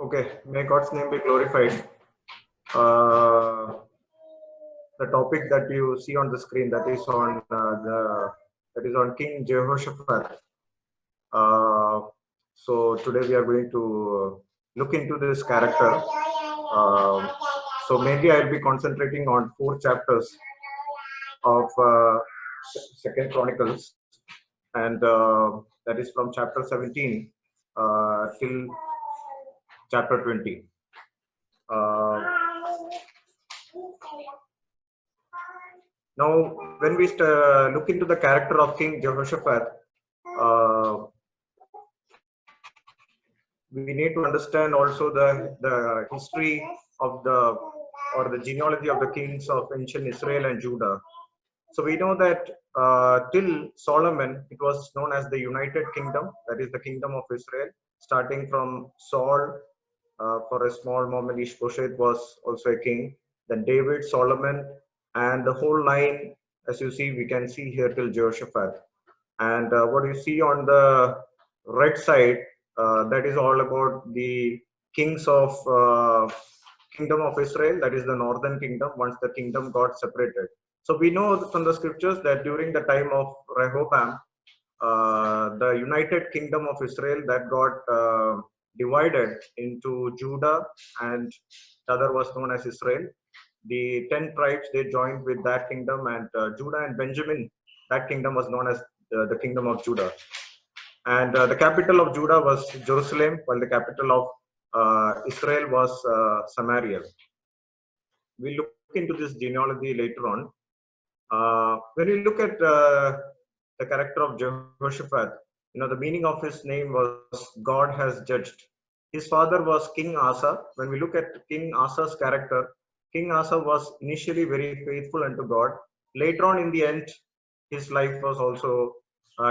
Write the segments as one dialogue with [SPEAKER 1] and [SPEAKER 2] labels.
[SPEAKER 1] Okay, may God's name be glorified. Uh, the topic that you see on the screen, that is on King Jehoshaphat. Uh, so today we are going to look into this character. So mainly I will be concentrating on 4 chapters of Second Chronicles, and that is from chapter 17 till chapter 20. Uh, Now, when we look into the character of King Jehoshaphat, uh, we need to understand also the history of the genealogy of the kings of ancient Israel and Judah. So we know that till Solomon, it was known as the United Kingdom, that is the kingdom of Israel, starting from Saul. For a small moment, Ishbosheth was also a king. Then David, Solomon, and the whole line, as you see, we can see here till Jehoshaphat. And what you see on the right side, that is all about the kings of kingdom of Israel, that is the northern kingdom, once the kingdom got separated. So we know from the scriptures that during the time of Rehoboam, the united kingdom of Israel that got divided into Judah, and the other was known as Israel. The 10 tribes, they joined with that kingdom, and Judah and Benjamin, that kingdom was known as the kingdom of Judah. And the capital of Judah was Jerusalem, while the capital of Israel was Samaria. We'll look into this genealogy later on. When we look at the character of Jehoshaphat, the meaning of his name was God has judged. His father was King Asa. When we look at King Asa's character, King Asa was initially very faithful unto God. Later on, in the end, his life was also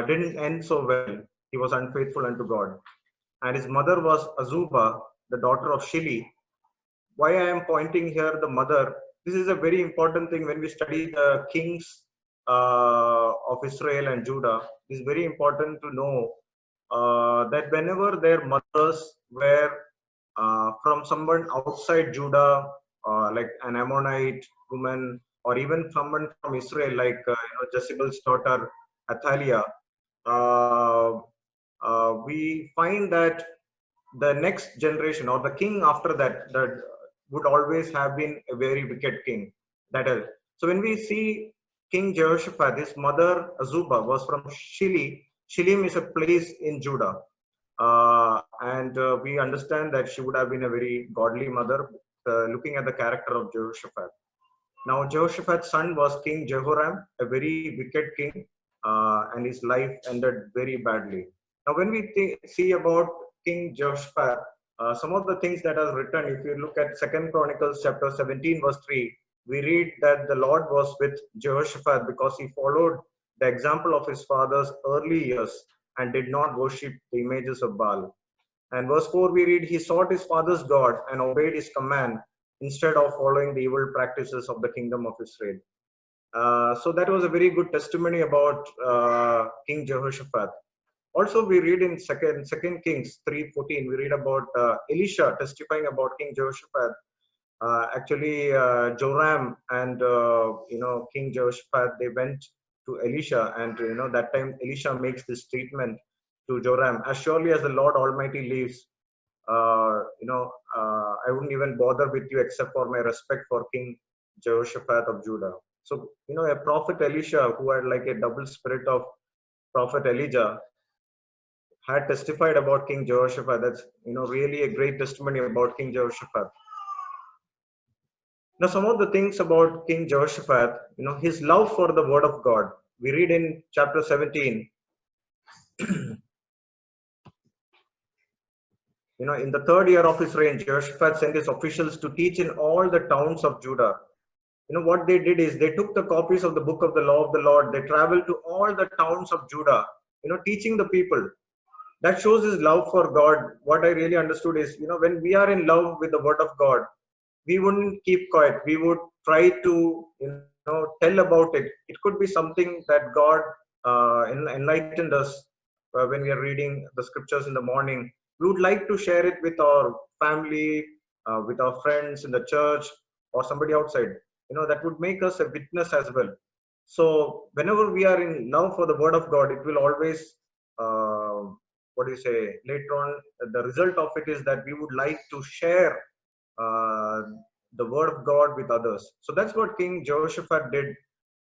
[SPEAKER 1] didn't end so well. He was unfaithful unto God. And his mother was Azubah, the daughter of Shili. Why I am pointing here the mother? This is a very important thing when we study the kings of Israel and Judah. It is very important to know that whenever their mothers were from someone outside Judah, like an Ammonite woman, or even someone from Israel, like Jezebel's daughter Athaliah, uh, we find that the next generation or the king after that would always have been a very wicked king. That is, so when we see King Jehoshaphat, his mother Azubah was from Shili. Shilim is a place in Judah, and we understand that she would have been a very godly mother. Looking at the character of Jehoshaphat. Now Jehoshaphat's son was King Jehoram, a very wicked king, and his life ended very badly. Now, when we see about King Jehoshaphat, some of the things that are written, if you look at Second Chronicles chapter 17, verse 3, we read that the Lord was with Jehoshaphat because he followed the example of his father's early years and did not worship the images of Baal. And verse 4, we read, he sought his father's God and obeyed his command instead of following the evil practices of the kingdom of Israel. So that was a very good testimony about King Jehoshaphat. Also, we read in Second Kings 3:14, we read about Elisha testifying about King Jehoshaphat. Actually, Joram and King Jehoshaphat, they went to Elisha, and that time Elisha makes this statement to Joram: as surely as the Lord Almighty lives, I wouldn't even bother with you except for my respect for King Jehoshaphat of Judah. So, a prophet Elisha who had like a double spirit of prophet Elijah had testified about King Jehoshaphat. That's, really a great testimony about King Jehoshaphat. Now, some of the things about King Jehoshaphat, his love for the word of God. We read in chapter 17, in the third year of his reign, Jehoshaphat sent his officials to teach in all the towns of Judah. What they did is they took the copies of the book of the law of the Lord. They traveled to all the towns of Judah, teaching the people. That shows his love for God. What I really understood is, when we are in love with the word of God, we wouldn't keep quiet. We would try to, tell about it. It could be something that God enlightened us when we are reading the scriptures in the morning. we would like to share it with our family, with our friends in the church, or somebody outside. That would make us a witness as well. So whenever we are in love for the word of God, it will always, what do you say, later on, the result of it is that we would like to share uh, the word of God with others. So that's what King Jehoshaphat did,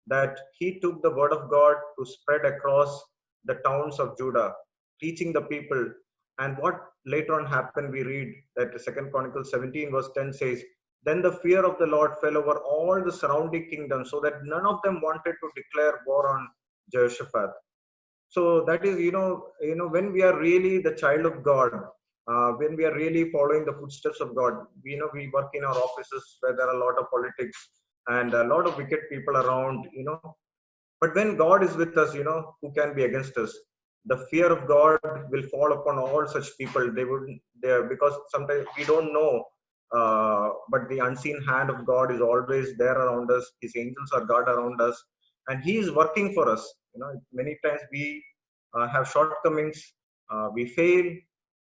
[SPEAKER 1] that he took the word of God to spread across the towns of Judah, teaching the people. And what later on happened, we read that Second Chronicles 17 verse 10 says, then the fear of the Lord fell over all the surrounding kingdoms, so that none of them wanted to declare war on Jehoshaphat. So that is, when we are really the child of God, when we are really following the footsteps of God, we work in our offices where there are a lot of politics and a lot of wicked people around, but when God is with us, who can be against us? The fear of God will fall upon all such people. They wouldn't there, because sometimes we don't know, but the unseen hand of God is always there around us. His angels are God around us, and He is working for us. Many times we have shortcomings, we fail,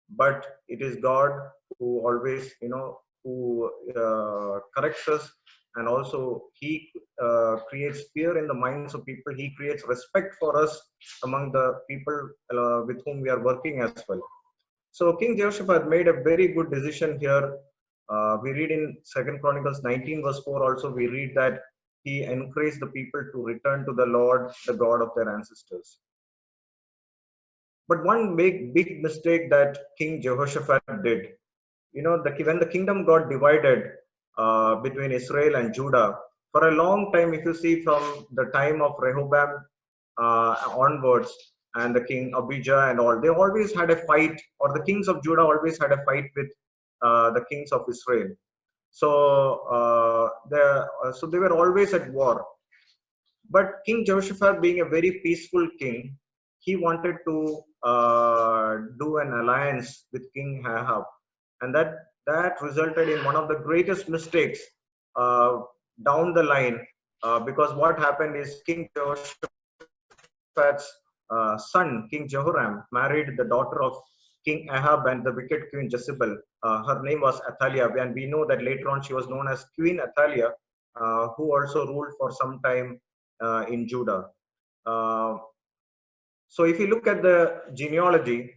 [SPEAKER 1] but it is God who always, who corrects us, and also He creates fear in the minds of people. He creates respect for us among the people with whom we are working as well. So King Jehoshaphat made a very good decision here. We read in Second Chronicles 19 verse 4 also, we read that he encouraged the people to return to the Lord, the God of their ancestors. But one big mistake that King Jehoshaphat did, when the kingdom got divided between Israel and Judah, for a long time, if you see from the time of Rehoboam onwards, and the king Abijah and all, they always had a fight, or the kings of Judah always had a fight with the kings of Israel. So they were always at war. But King Jehoshaphat, being a very peaceful king, he wanted to do an alliance with King Ahab, and that resulted in one of the greatest mistakes uh, down the line. Because what happened is King Jehoshaphat's son, King Jehoram, married the daughter of King Ahab and the wicked Queen Jezebel. Her name was Athaliah, and we know that later on she was known as Queen Athaliah, who also ruled for some time in Judah. Uh, so if you look at the genealogy,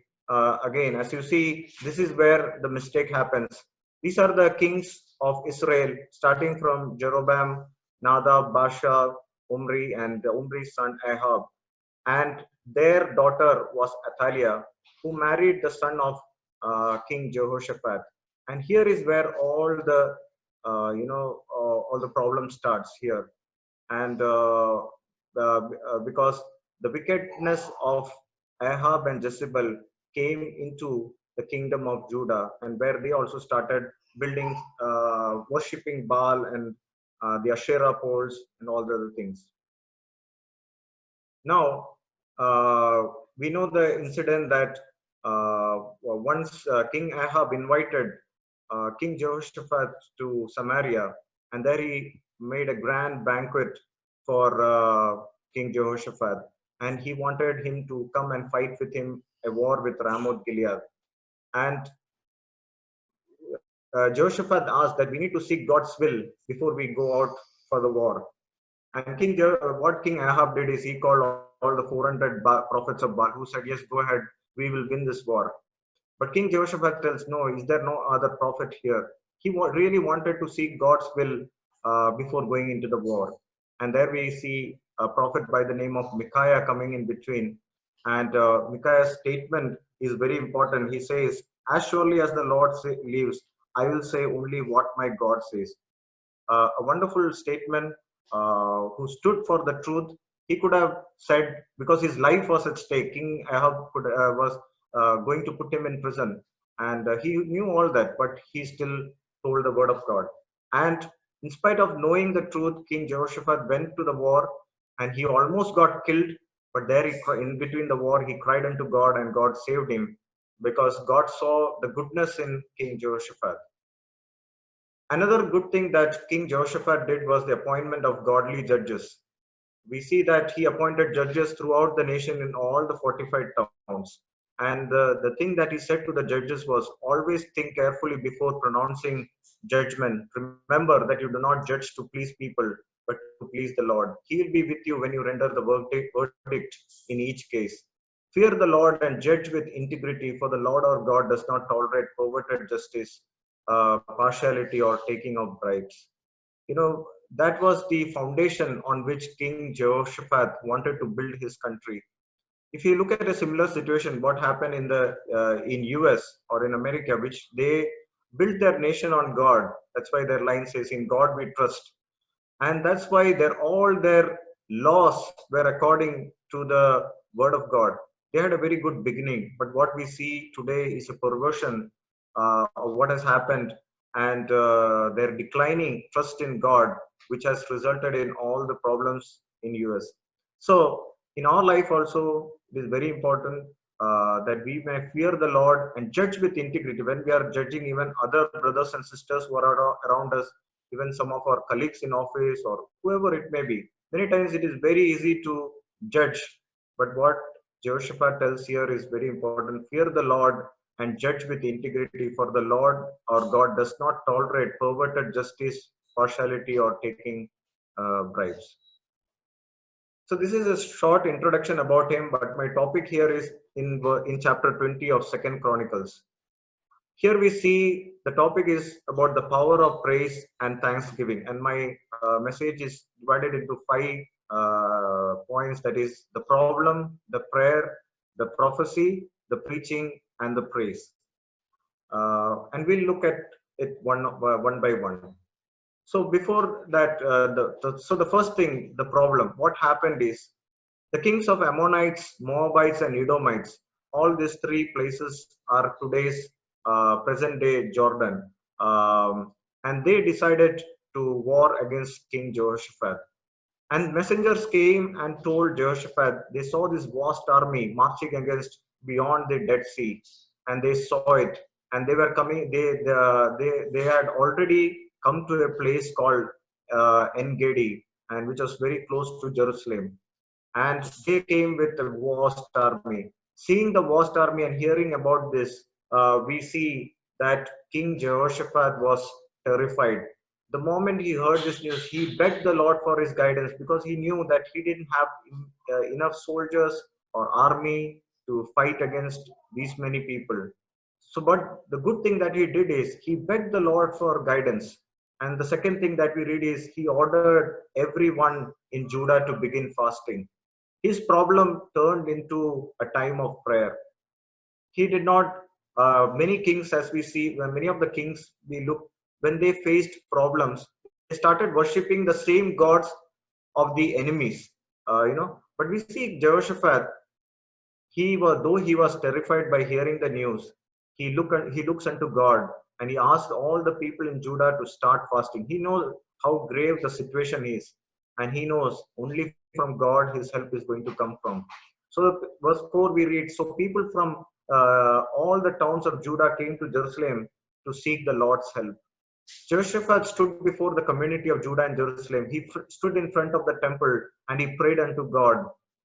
[SPEAKER 1] again, as you see, this is where the mistake happens. These are the kings of Israel, starting from Jeroboam, Nadab, Baasha, Omri, and Omri's son Ahab. And their daughter was Athaliah, who married the son of King Jehoshaphat. And here is where all the, all the problem starts here. And because the wickedness of Ahab and Jezebel came into the kingdom of Judah, and where they also started building, worshipping Baal and the Asherah poles and all the other things. Now, we know the incident that once King Ahab invited King Jehoshaphat to Samaria, and there he made a grand banquet for King Jehoshaphat, and he wanted him to come and fight with him a war with Ramoth Gilead. And Jehoshaphat asked that we need to seek God's will before we go out for the war. And what King Ahab did is he called all the 400 prophets of Baal, who said, yes, go ahead, we will win this war. But King Jehoshaphat tells, no, is there no other prophet here? He really wanted to seek God's will before going into the war. And there we see a prophet by the name of Micaiah coming in between. And Micaiah's statement is very important. He says, as surely as the Lord lives, I will say only what my God says. A wonderful statement, who stood for the truth. He could have said, because his life was at stake, King Ahab was going to put him in prison, and he knew all that, but he still told the word of God. And in spite of knowing the truth, King Jehoshaphat went to the war, and he almost got killed. But there, in between the war, he cried unto God, and God saved him, because God saw the goodness in King Jehoshaphat. Another good thing that King Jehoshaphat did was the appointment of godly judges. We see that he appointed judges throughout the nation in all the fortified towns. And the thing that he said to the judges was, always think carefully before pronouncing judgment. Remember that you do not judge to please people, but to please the Lord. He will be with you when you render the verdict in each case. Fear the Lord and judge with integrity, for the Lord our God does not tolerate perverted justice, partiality, or taking of bribes. You know, that was the foundation on which King Jehoshaphat wanted to build his country. If you look at a similar situation, what happened in the in US or in America, which they built their nation on God. That's why their line says, "In God we trust," and that's why all their laws were according to the word of God. They had a very good beginning, but what we see today is a perversion of what has happened, and their declining trust in God, which has resulted in all the problems in US. So in our life also, it is very important that we may fear the Lord and judge with integrity when we are judging even other brothers and sisters who are around us, even some of our colleagues in office or whoever it may be. Many times it is very easy to judge, but what Jehoshaphat tells here is very important. Fear the Lord and judge with integrity, for the Lord our God does not tolerate perverted justice, partiality, or taking bribes. So this is a short introduction about him, but my topic here is in chapter 20 of Second Chronicles. Here we see the topic is about the power of praise and thanksgiving, and my message is divided into five points. That is the problem, the prayer, the prophecy, the preaching, and the praise. And we'll look at it one by one. So before that, so the first thing, the problem, what happened is the kings of Ammonites, Moabites, and Edomites. All these three places are today's present day Jordan. And they decided to war against King Jehoshaphat. And messengers came and told Jehoshaphat, they saw this vast army marching against beyond the Dead Sea, and they saw it, and they were coming. They had already come to a place called En Gedi, and which was very close to Jerusalem. And they came with a vast army. Seeing the vast army and hearing about this, we see that King Jehoshaphat was terrified. The moment he heard this news, he begged the Lord for his guidance, because he knew that he didn't have enough soldiers or army to fight against these many people. So, but the good thing that he did is he begged the Lord for guidance. And the second thing that we read is he ordered everyone in Judah to begin fasting. His problem turned into a time of prayer. He did not, many kings, as we see, when many of the kings we look, when they faced problems, they started worshipping the same gods of the enemies. But we see Jehoshaphat, though he was terrified by hearing the news, he looks unto God, and he asked all the people in Judah to start fasting. He knows how grave the situation is, and he knows only from God his help is going to come from. So verse 4 we read, so people from all the towns of Judah came to Jerusalem to seek the Lord's help. Jehoshaphat stood before the community of Judah and Jerusalem. He stood in front of the temple and he prayed unto God.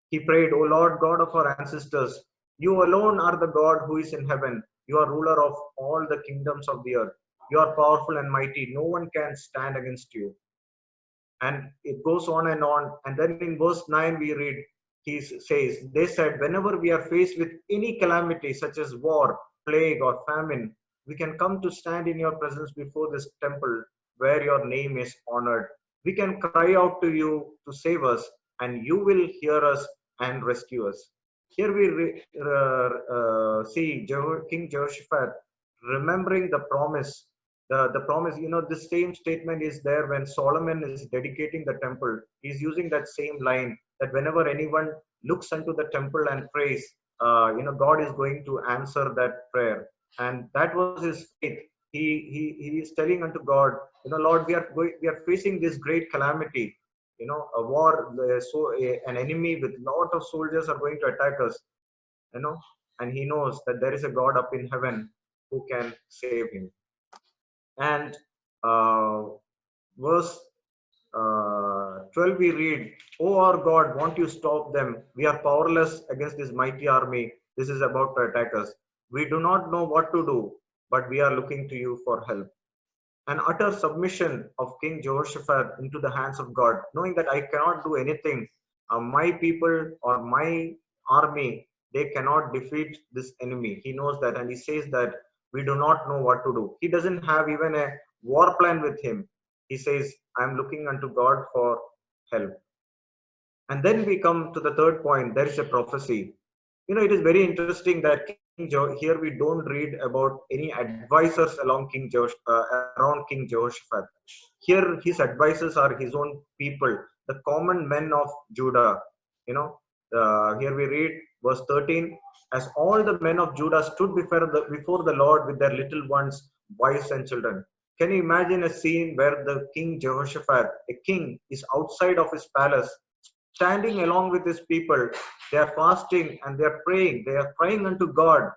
[SPEAKER 1] He prayed, O Lord God of our ancestors, you alone are the God who is in heaven. You are ruler of all the kingdoms of the earth. You are powerful and mighty. No one can stand against you. And it goes on. And then in verse 9 we read, he says, they said, whenever we are faced with any calamity such as war, plague, or famine, we can come to stand in your presence before this temple where your name is honored. We can cry out to you to save us, and you will hear us and rescue us. Here we see King Jehoshaphat remembering the promise. The promise, the same statement is there when Solomon is dedicating the temple. He's using that same line, that whenever anyone looks unto the temple and prays, God is going to answer that prayer. And that was his faith. He is telling unto God, Lord, we are facing this great calamity, a war. An enemy with lot of soldiers are going to attack us, and he knows that there is a God up in heaven who can save him. And verse 12 we read, O our God, won't you stop them? We are powerless against this mighty army. this is about to attack us. We do not know what to do, but we are looking to you for help. An utter submission of King Jehoshaphat into the hands of God, knowing that I cannot do anything. My people or my army, they cannot defeat this enemy. He knows that, and he says that we do not know what to do. He doesn't have even a war plan with him. He says, I'm looking unto God for help. And then we come to the third point. There is a prophecy. It is very interesting that here we don't read about any advisors around King Jehoshaphat. Here his advisors are his own people, the common men of Judah. Here we read verse 13, as all the men of Judah stood before the Lord with their little ones, wives and children. Can you imagine a scene where the King Jehoshaphat, a king, is outside of his palace, standing along with his people? They are fasting and they are praying. They are crying unto God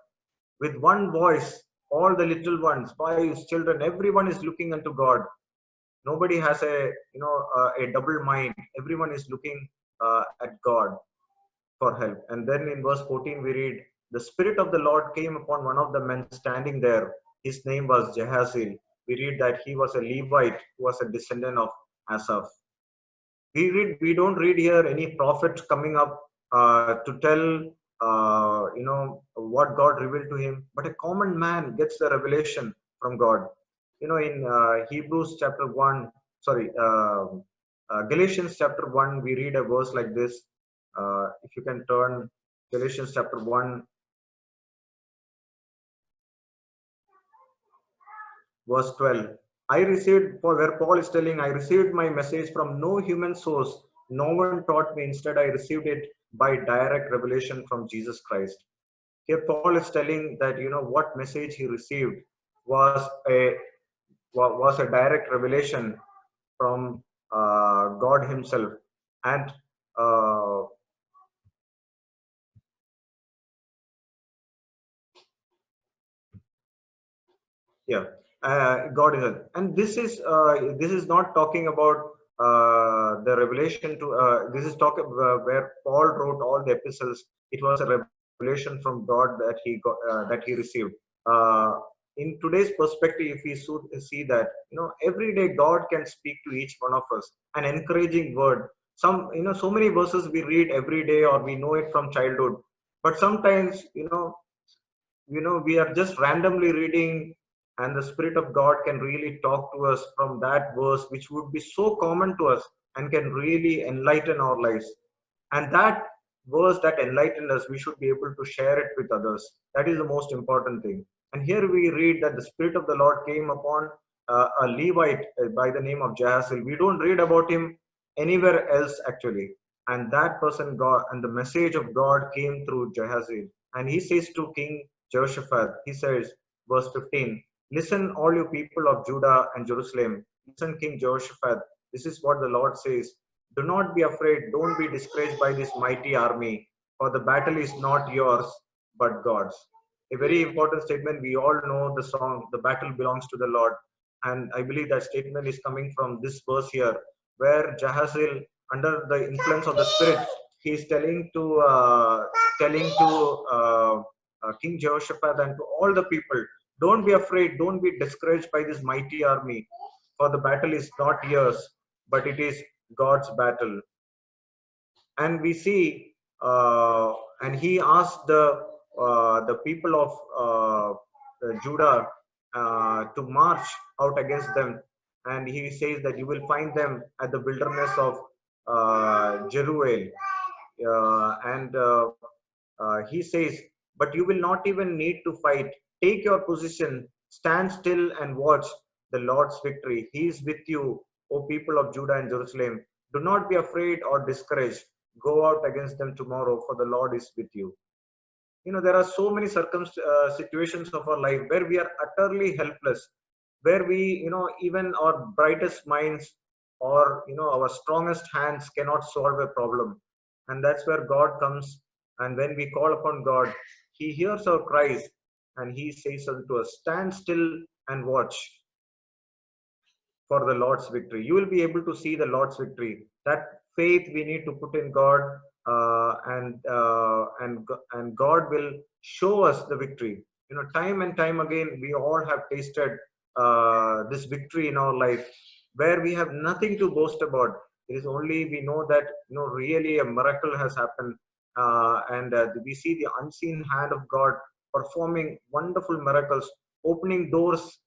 [SPEAKER 1] with one voice. All the little ones, wives, children, everyone is looking unto God. Nobody has a double mind. Everyone is looking at God for help. And then in verse 14 we read, the Spirit of the Lord came upon one of the men standing there. His name was Jehaziel. We read that he was a Levite who was a descendant of Asaph. We don't read here any prophet coming up to tell what God revealed to him, but a common man gets the revelation from God. In Hebrews chapter 1, sorry, Galatians chapter 1, we read a verse like this. If you can turn Galatians chapter 1, verse 12. I received, where Paul is telling, I received my message from no human source. No one taught me. Instead, I received it by direct revelation from Jesus Christ. Here, Paul is telling that, what message he received was a direct revelation from God himself. And yeah, God is, and this is not talking about the revelation to. This is talking where Paul wrote all the epistles. It was a revelation from God that he received. In today's perspective, if we see that, every day God can speak to each one of us an encouraging word. So many verses we read every day, or we know it from childhood, but sometimes we are just randomly reading, and the Spirit of God can really talk to us from that verse, which would be so common to us and can really enlighten our lives. And that verse that enlightened us, we should be able to share it with others. That is the most important thing. And here we read that the Spirit of the Lord came upon a Levite by the name of Jahaziel. We don't read about him anywhere else actually. And that person, God, and the message of God came through Jahaziel. And he says to King Jehoshaphat, he says, verse 15, listen, all you people of Judah and Jerusalem. Listen, King Jehoshaphat. This is what the Lord says. Do not be afraid. Don't be discouraged by this mighty army, for the battle is not yours, but God's. A very important statement. We all know the song, the battle belongs to the Lord. And I believe that statement is coming from this verse here, where Jahaziel, under the influence of the Spirit, he is telling to King Jehoshaphat and to all the people, don't be afraid, don't be discouraged by this mighty army, for the battle is not yours, but it is God's battle. And we see, and he asked the people of Judah to march out against them, and he says that you will find them at the wilderness of Jeruel, and he says, but you will not even need to fight. Take your position, stand still and watch the Lord's victory. He is with you, O people of Judah and Jerusalem. Do not be afraid or discouraged. Go out against them tomorrow, for the Lord is with you. There are so many situations of our life where we are utterly helpless, where we, even our brightest minds or, our strongest hands cannot solve a problem. And that's where God comes. And when we call upon God, he hears our cries and he says unto us, stand still and watch for the Lord's victory. You will be able to see the Lord's victory. That faith we need to put in God, and God will show us the victory. Time and time again, we all have tasted this victory in our life, where we have nothing to boast about. It is only we know that really a miracle has happened, and we see the unseen hand of God performing wonderful miracles, opening doors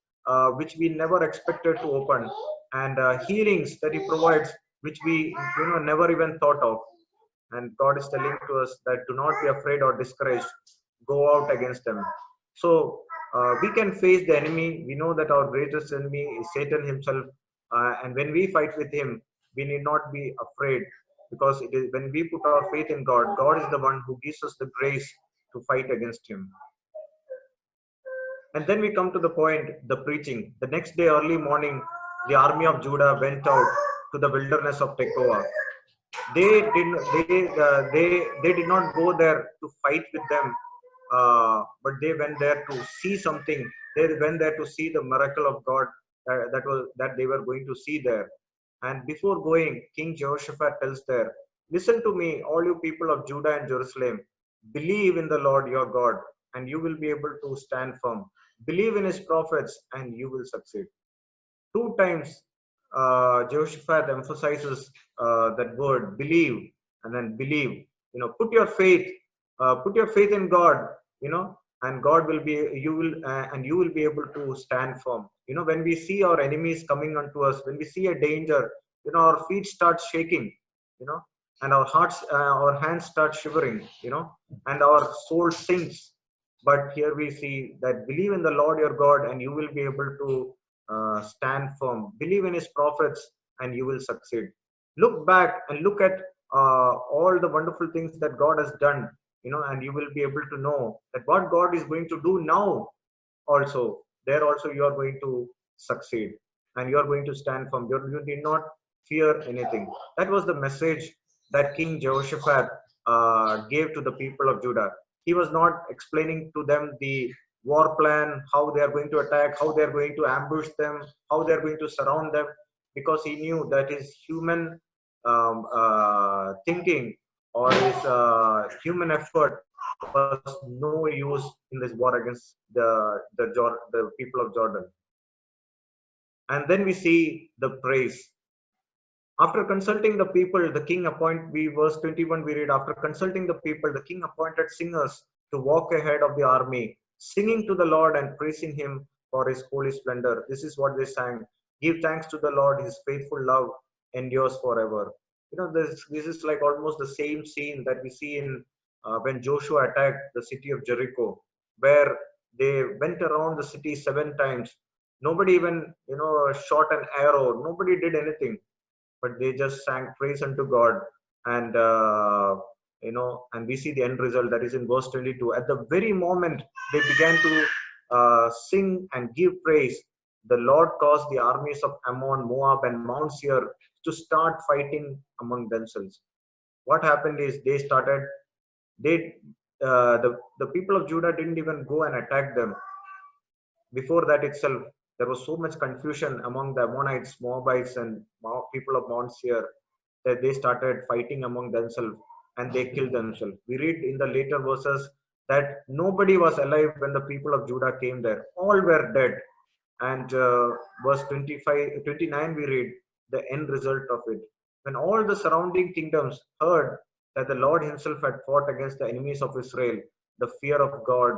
[SPEAKER 1] which we never expected to open, and healings that He provides, which we never even thought of. And God is telling to us that do not be afraid or discouraged. Go out against them. So we can face the enemy. We know that our greatest enemy is Satan himself. And when we fight with him, we need not be afraid, because it is when we put our faith in God, God is the one who gives us the grace to fight against him. And then we come to the point, the preaching. The next day, early morning, the army of Judah went out to the wilderness of Tekoa. They did not go there to fight with them, but they went there to see something. They went there to see the miracle of God that they were going to see there. And before going, King Jehoshaphat tells there, "Listen to me, all you people of Judah and Jerusalem. Believe in the Lord your God, and you will be able to stand firm. Believe in his prophets, and you will succeed." Two times Jehoshaphat emphasizes that word believe, and then believe. Put your faith in God. And God will be you will and you will be able to stand firm. When we see our enemies coming unto us, when we see a danger, our feet start shaking. And our hands start shivering. And our soul sinks. But here we see that believe in the Lord your God, and you will be able to stand firm. Believe in his prophets, and you will succeed. Look back and look at all the wonderful things that God has done, and you will be able to know that what God is going to do now also, there also you are going to succeed, and you are going to stand firm. You need not fear anything. That was the message that King Jehoshaphat gave to the people of Judah. He was not explaining to them the war plan, how they are going to attack, how they are going to ambush them, how they are going to surround them, because he knew that his human thinking or his human effort was no use in this war against the people of Jordan. And then we see the praise. After consulting the people, the king verse 21, we read, after consulting the people, the king appointed singers to walk ahead of the army, singing to the Lord and praising him for his holy splendor. This is what they sang. Give thanks to the Lord, his faithful love endures forever. This is like almost the same scene that we see in when Joshua attacked the city of Jericho, where they went around the city 7 times. Nobody even, shot an arrow. Nobody did anything, but they just sang praise unto God. And and we see the end result, that is in verse 22. At the very moment they began to sing and give praise, the Lord caused the armies of Ammon, Moab, and Mount Seir to start fighting among themselves. What happened is they the people of Judah didn't even go and attack them. Before that itself, there was so much confusion among the Ammonites, Moabites, and people of Mount Seir, that they started fighting among themselves and they killed themselves. We read in the later verses that nobody was alive when the people of Judah came there. All were dead. And verse 29, we read the end result of it. When all the surrounding kingdoms heard that the Lord himself had fought against the enemies of Israel, the fear of God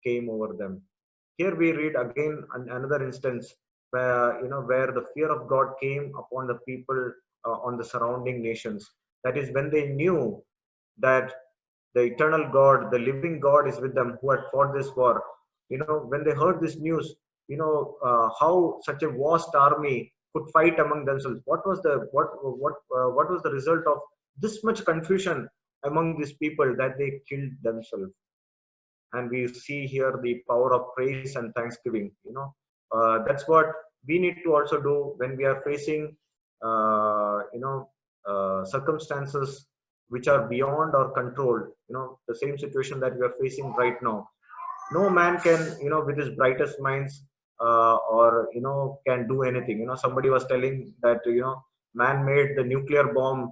[SPEAKER 1] came over them. Here we read again another instance where the fear of God came upon the people on the surrounding nations. That is when they knew that the eternal God, the living God, is with them, who had fought this war. When they heard this news, how such a vast army could fight among themselves. What was the result of this much confusion among these people, that they killed themselves? And we see here the power of praise and thanksgiving. That's what we need to also do when we are facing circumstances which are beyond our control. The same situation that we are facing right now. No man can, with his brightest minds, or can do anything. Somebody was telling that man made the nuclear bomb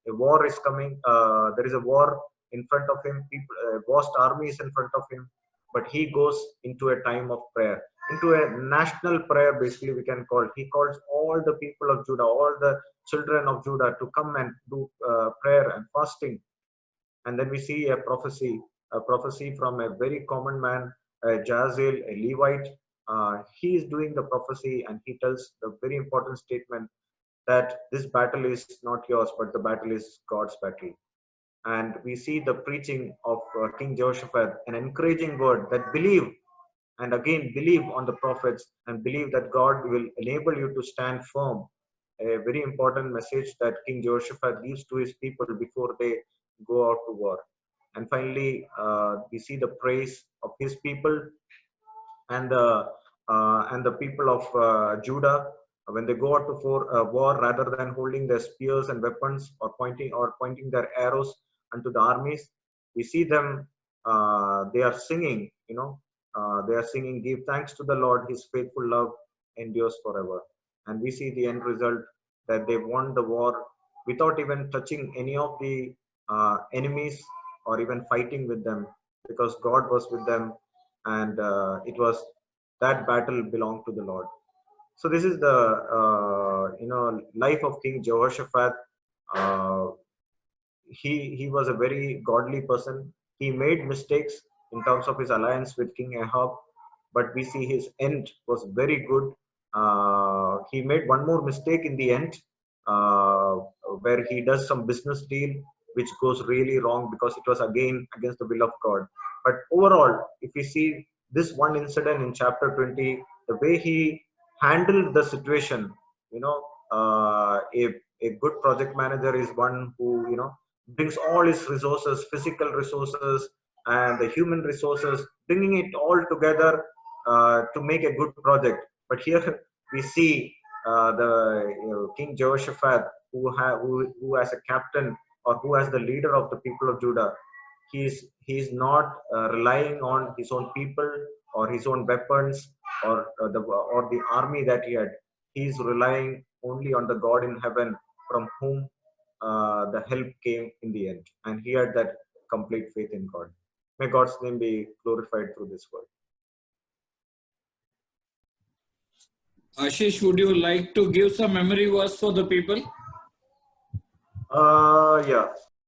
[SPEAKER 1] a war is coming. There is a war in front of him. People, vast army is in front of him, but he goes into a time of prayer, into a national prayer. Basically, we can call. He calls all the people of Judah, all the children of Judah, to come and do prayer and fasting. And then we see a prophecy from a very common man, Jazel, a Levite. He is doing the prophecy, and he tells the very important statement that this battle is not yours, but the battle is God's battle. And we see the preaching of King Jehoshaphat, an encouraging word that believe, and again believe on the prophets, and believe that God will enable you to stand firm. A very important message that King Jehoshaphat gives to his people before they go out to war. And finally, we see the praise of his people and the people of Judah when they go out to war, rather than holding their spears and weapons or pointing their arrows unto the armies. We see them; they are singing. They are singing, "Give thanks to the Lord; His faithful love endures forever." And we see the end result, that they won the war without even touching any of the enemies or even fighting with them, because God was with them, and it was that battle belonged to the Lord. So this is the life of King Jehoshaphat. Uh, he was a very godly person. He made mistakes in terms of his alliance with King Ahab, but we see his end was very good. He made one more mistake in the end, uh, where he does some business deal which goes really wrong, because it was again against the will of God. But overall, if we see this one incident in chapter 20, the way he handled the situation, you know, a good project manager is one who, brings all his resources, physical resources and the human resources, bringing it all together to make a good project. But here we see the King Jehoshaphat, who as a captain, or who as the leader of the people of Judah, he's not relying on his own people or his own weapons, or the army that he had. He's relying only on the God in heaven, from whom the help came in the end, and he had that complete faith in God. May God's name be glorified through this word.
[SPEAKER 2] Ashish, would you like to give some memory verse for the people?
[SPEAKER 1] Yeah.